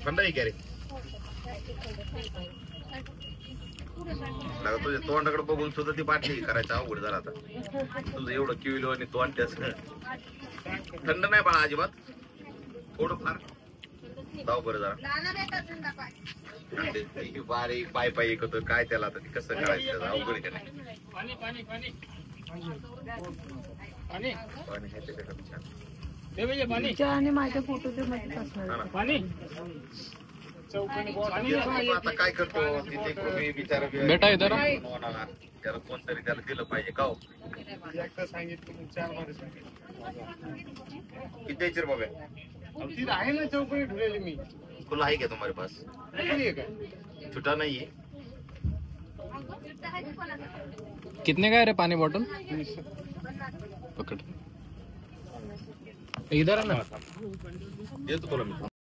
थंड आहे का रे? तुझ्या तोंडाकडे बघून सुद्धा ती बाटली करायचं अवघड झाला आता. तुझं एवढं किलो आणि तोंड त्यास थंड नाही पण अजिबात. थोडं फार जाऊ बरं जरा बारीक पाय पाय ऐकतो काय त्याला आता कसं करायचं अवघड का नाही. पाणी माझ्या फोटोच्या मध्ये आता काय करतो तिथे कोणी बिचारा बेटा आहे त्याला कोणतरी त्याला दिलं पाहिजे का सांगितलं 4 मध्ये किती द्यायचे बाबा? तिथे आहे ना चौकणी ठेवलेली मी. तुला आहे का तुम्हारे पास? छोटा नहीं है. कितने का है रे पानी बॉटल? पकड़ इधर है ना. ये तो